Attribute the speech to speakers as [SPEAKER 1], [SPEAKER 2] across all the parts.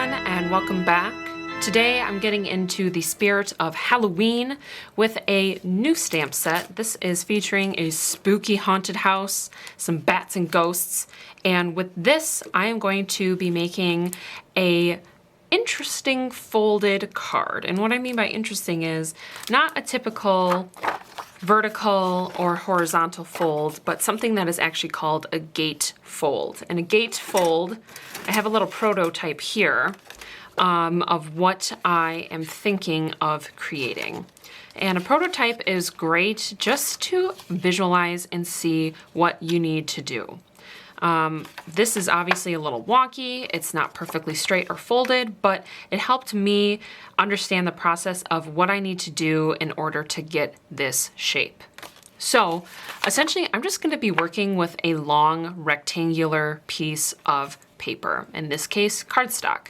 [SPEAKER 1] everyone, and welcome back. Today I'm getting into the spirit of Halloween with a new stamp set. This is featuring a spooky haunted house, some bats and ghosts, and with this I am going to be making a interesting folded card. And what I mean by interesting is not a typical vertical or horizontal fold, but something that is actually called a gate fold. And a gate fold, I have a little prototype here of what I am thinking of creating. And a prototype is great just to visualize and see what you need to do. This is obviously a little wonky. It's not perfectly straight or folded, but it helped me understand the process of what I need to do in order to get this shape. So essentially, I'm just going to be working with a long rectangular piece of paper, in this case, cardstock.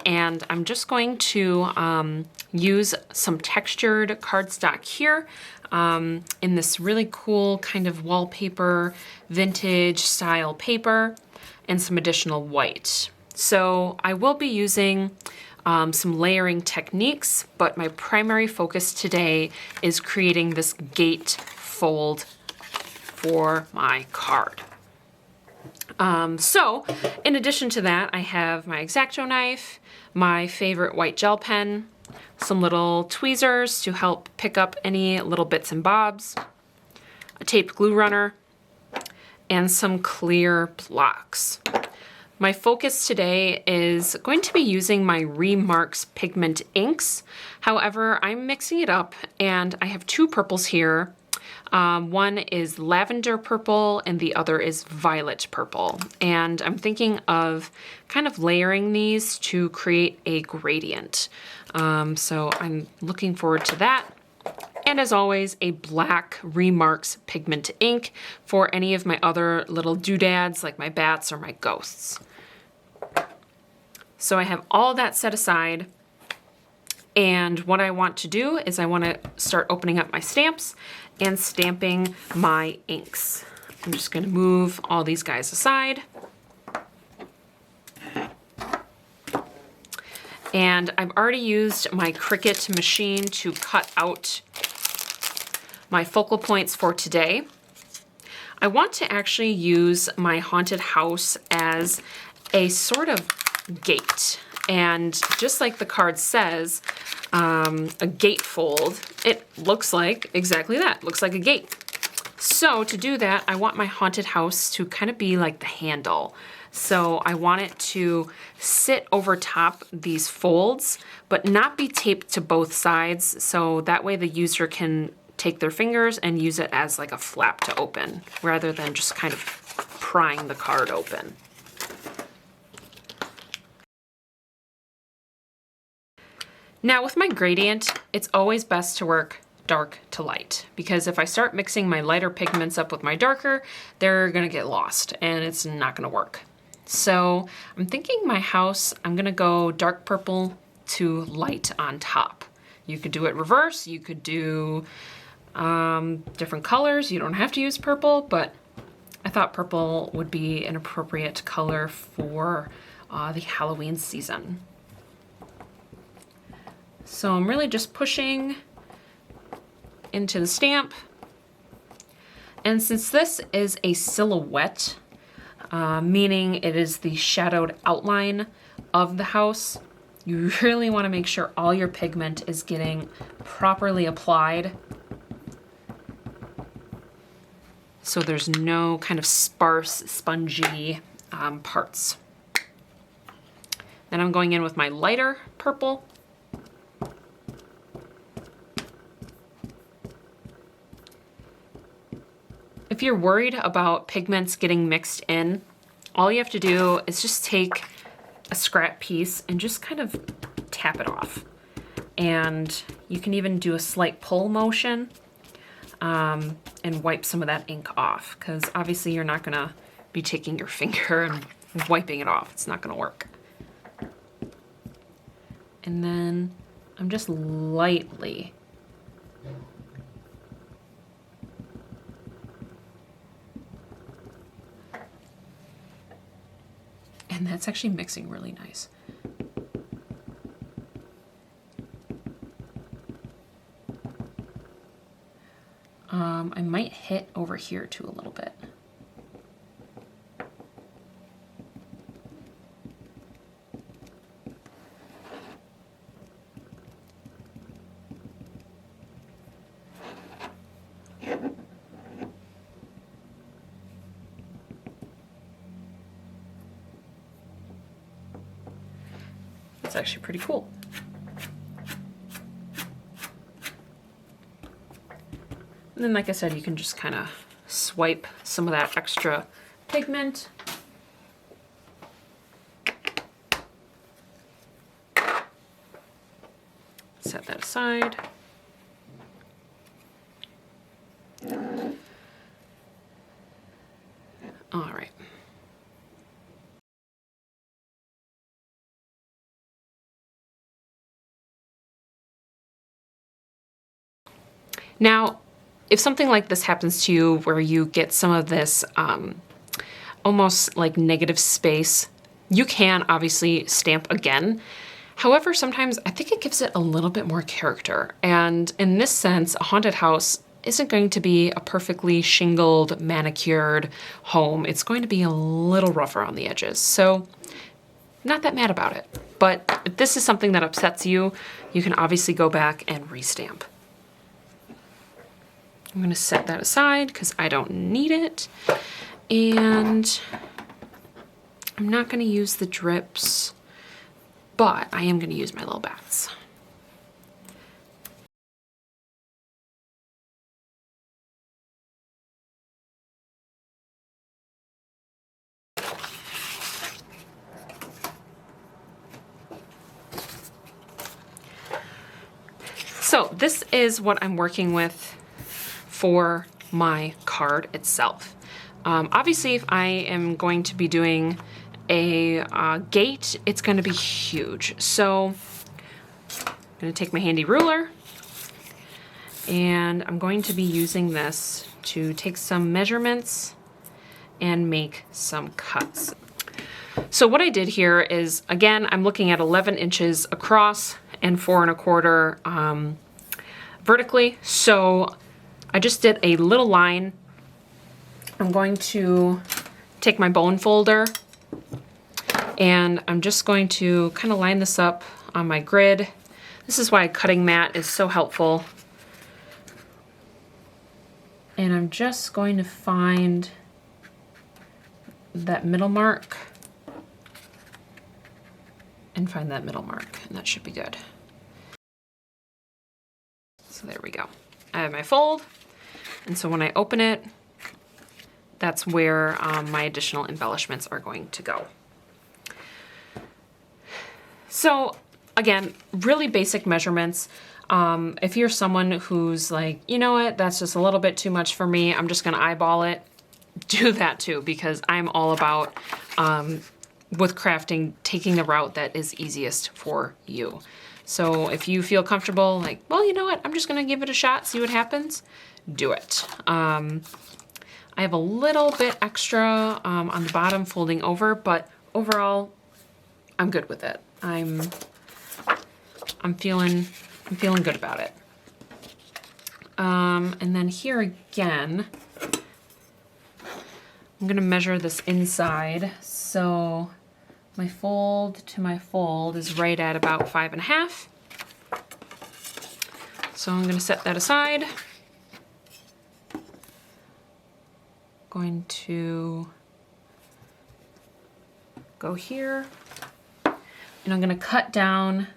[SPEAKER 1] And I'm just going to use some textured cardstock here in this really cool kind of wallpaper, vintage style paper, and some additional white. So I will be using some layering techniques, but my primary focus today is creating this gate fold for my card. So in addition to that, I have my X-Acto knife, my favorite white gel pen, some little tweezers to help pick up any little bits and bobs, a taped glue runner, and some clear blocks. My focus today is going to be using my Remarks pigment inks. However, I'm mixing it up and I have two purples here. One is lavender purple and the other is violet purple. And I'm thinking of kind of layering these to create a gradient. So I'm looking forward to that. And as always, a black Remarks pigment ink for any of my other little doodads like my bats or my ghosts. So I have all that set aside. And what I want to do is I want to start opening up my stamps and stamping my inks. I'm just going to move all these guys aside. And I've already used my Cricut machine to cut out my focal points for today. I want to actually use my haunted house as a sort of gate. And just like the card says, a gate fold, it looks like exactly that, looks like a gate. So to do that, I want my haunted house to kind of be like the handle. So I want it to sit over top these folds, but not be taped to both sides. So that way the user can take their fingers and use it as like a flap to open, rather than just kind of prying the card open. Now with my gradient, it's always best to work dark to light, because if I start mixing my lighter pigments up with my darker, they're gonna get lost and it's not gonna work. So I'm thinking my house, I'm gonna go dark purple to light on top. You could do it reverse, you could do different colors. You don't have to use purple, but I thought purple would be an appropriate color for the Halloween season. So I'm really just pushing into the stamp. And since this is a silhouette, meaning it is the shadowed outline of the house, you really want to make sure all your pigment is getting properly applied, so there's no kind of sparse, spongy parts. Then I'm going in with my lighter purple. If you're worried about pigments getting mixed in, all you have to do is just take a scrap piece and just kind of tap it off. And you can even do a slight pull motion and wipe some of that ink off, because obviously you're not gonna be taking your finger and wiping it off. It's not gonna work. And then I'm just lightly and that's actually mixing really nice. I might hit over here too a little bit. It's actually pretty cool. And then, like I said, you can just kind of swipe some of that extra pigment. Set that aside. All right. Now, if something like this happens to you where you get some of this almost like negative space, you can obviously stamp again. However, sometimes I think it gives it a little bit more character. And in this sense, a haunted house isn't going to be a perfectly shingled, manicured home. It's going to be a little rougher on the edges. So not that mad about it. But if this is something that upsets you, you can obviously go back and restamp. I'm gonna set that aside because I don't need it. And I'm not gonna use the drips, but I am gonna use my little bats. So this is what I'm working with for my card itself. Obviously, if I am going to be doing a gate, it's going to be huge. So I'm going to take my handy ruler, and I'm going to be using this to take some measurements and make some cuts. So what I did here is, again, I'm looking at 11 inches across and 4 1/4 vertically. So I just did a little line. I'm going to take my bone folder and I'm just going to kind of line this up on my grid. This is why a cutting mat is so helpful. And I'm just going to find that middle mark and find that middle mark, and that should be good. So there we go. I have my fold, and so when I open it, that's where my additional embellishments are going to go. So again, really basic measurements. If you're someone who's like, you know what, that's just a little bit too much for me, I'm just gonna eyeball it, do that too, because I'm all about, with crafting, taking the route that is easiest for you. So if you feel comfortable, like, well, you know what, I'm just gonna give it a shot, see what happens, do it. I have a little bit extra on the bottom folding over, but overall, I'm good with it. I'm feeling good about it. And then here again, I'm gonna measure this inside. So my fold to my fold is right at about 5 1/2. So I'm gonna set that aside. Going to go here, and I'm gonna cut down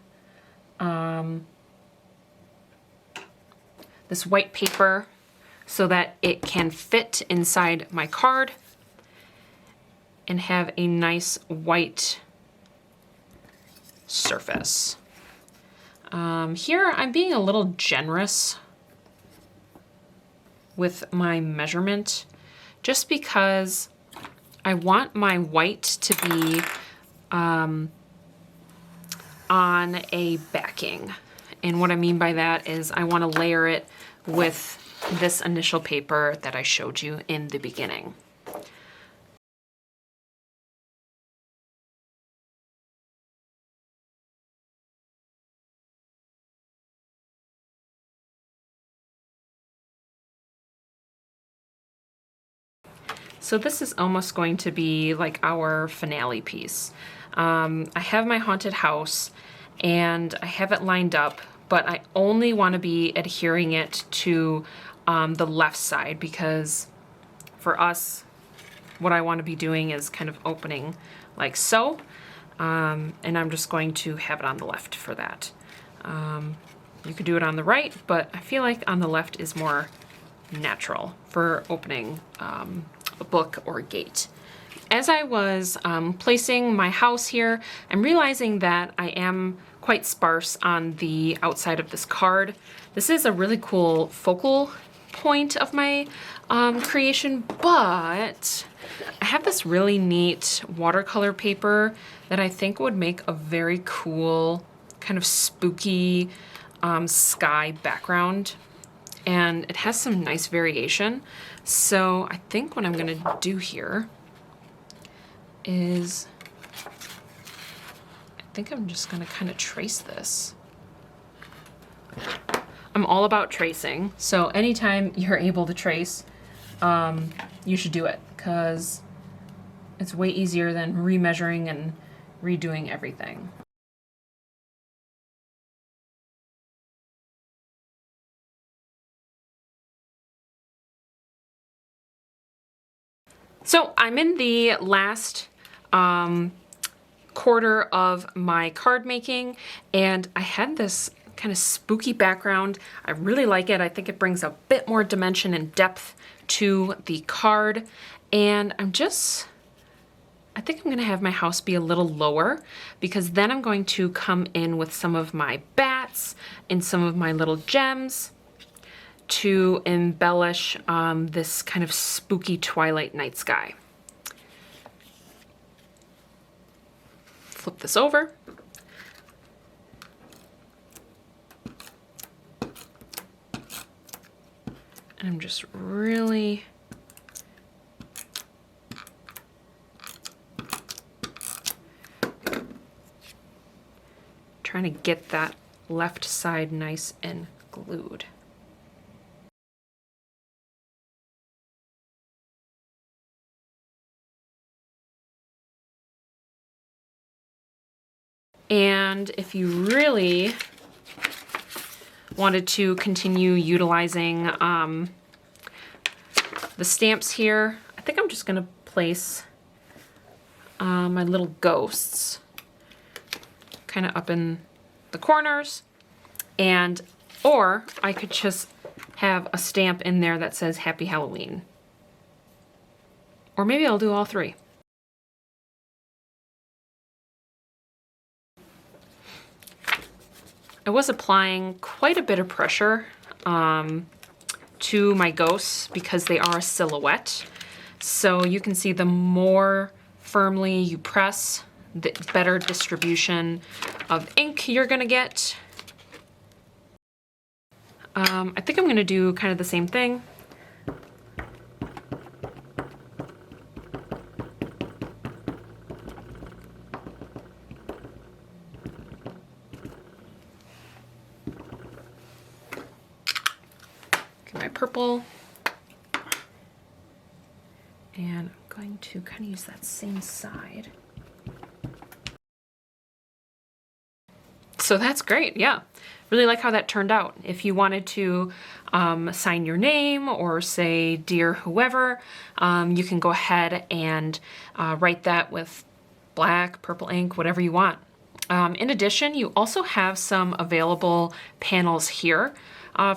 [SPEAKER 1] this white paper so that it can fit inside my card and have a nice white surface. Here I'm being a little generous with my measurement just because I want my white to be on a backing. And what I mean by that is I want to layer it with this initial paper that I showed you in the beginning. So this is almost going to be like our finale piece. I have my haunted house and I have it lined up, but I only want to be adhering it to the left side, because for us, what I want to be doing is kind of opening like so, and I'm just going to have it on the left for that. You could do it on the right, but I feel like on the left is more natural for opening a book or a gate. As I was placing my house here, I'm realizing that I am quite sparse on the outside of this card. This is a really cool focal point of my creation, but I have this really neat watercolor paper that I think would make a very cool kind of spooky sky background, and it has some nice variation. So I think what I'm gonna do here is I think I'm just gonna kind of trace this. I'm all about tracing, so anytime you're able to trace, you should do it, because it's way easier than remeasuring and redoing everything. So I'm in the last quarter of my card making, and I had this kind of spooky background. I really like it. I think it brings a bit more dimension and depth to the card, and I think I'm gonna have my house be a little lower, because then I'm going to come in with some of my bats and some of my little gems to embellish this kind of spooky twilight night sky. Flip this over. And I'm just really trying to get that left side nice and glued. And if you really wanted to continue utilizing the stamps here, I think I'm just gonna place my little ghosts kind of up in the corners, and or I could just have a stamp in there that says Happy Halloween. Or maybe I'll do all three. I was applying quite a bit of pressure to my ghosts because they are a silhouette. So you can see the more firmly you press, the better distribution of ink you're gonna get. I think I'm gonna do kind of the same thing. My purple, and I'm going to kind of use that same side. So that's great, yeah. Really like how that turned out. If you wanted to sign your name or say dear whoever, you can go ahead and write that with black, purple ink, whatever you want. In addition, you also have some available panels here.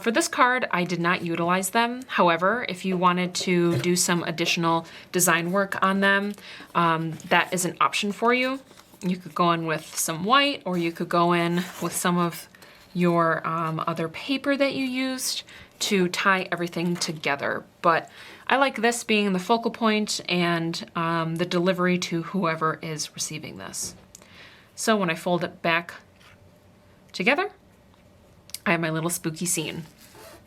[SPEAKER 1] For this card, I did not utilize them. However, if you wanted to do some additional design work on them, that is an option for you. You could go in with some white, or you could go in with some of your other paper that you used to tie everything together. But I like this being the focal point and the delivery to whoever is receiving this. So when I fold it back together, I have my little spooky scene.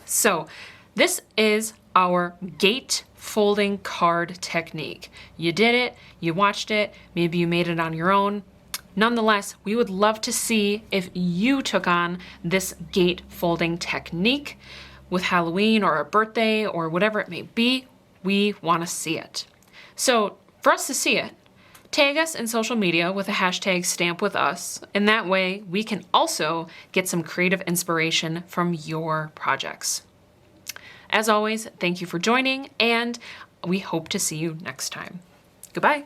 [SPEAKER 1] So this is our gate folding card technique. You did it, you watched it, maybe you made it on your own. Nonetheless, we would love to see if you took on this gate folding technique with Halloween or a birthday or whatever it may be. We want to see it. So for us to see it, tag us in social media with the hashtag #StampWithUs, and that way we can also get some creative inspiration from your projects. As always, thank you for joining, and we hope to see you next time. Goodbye.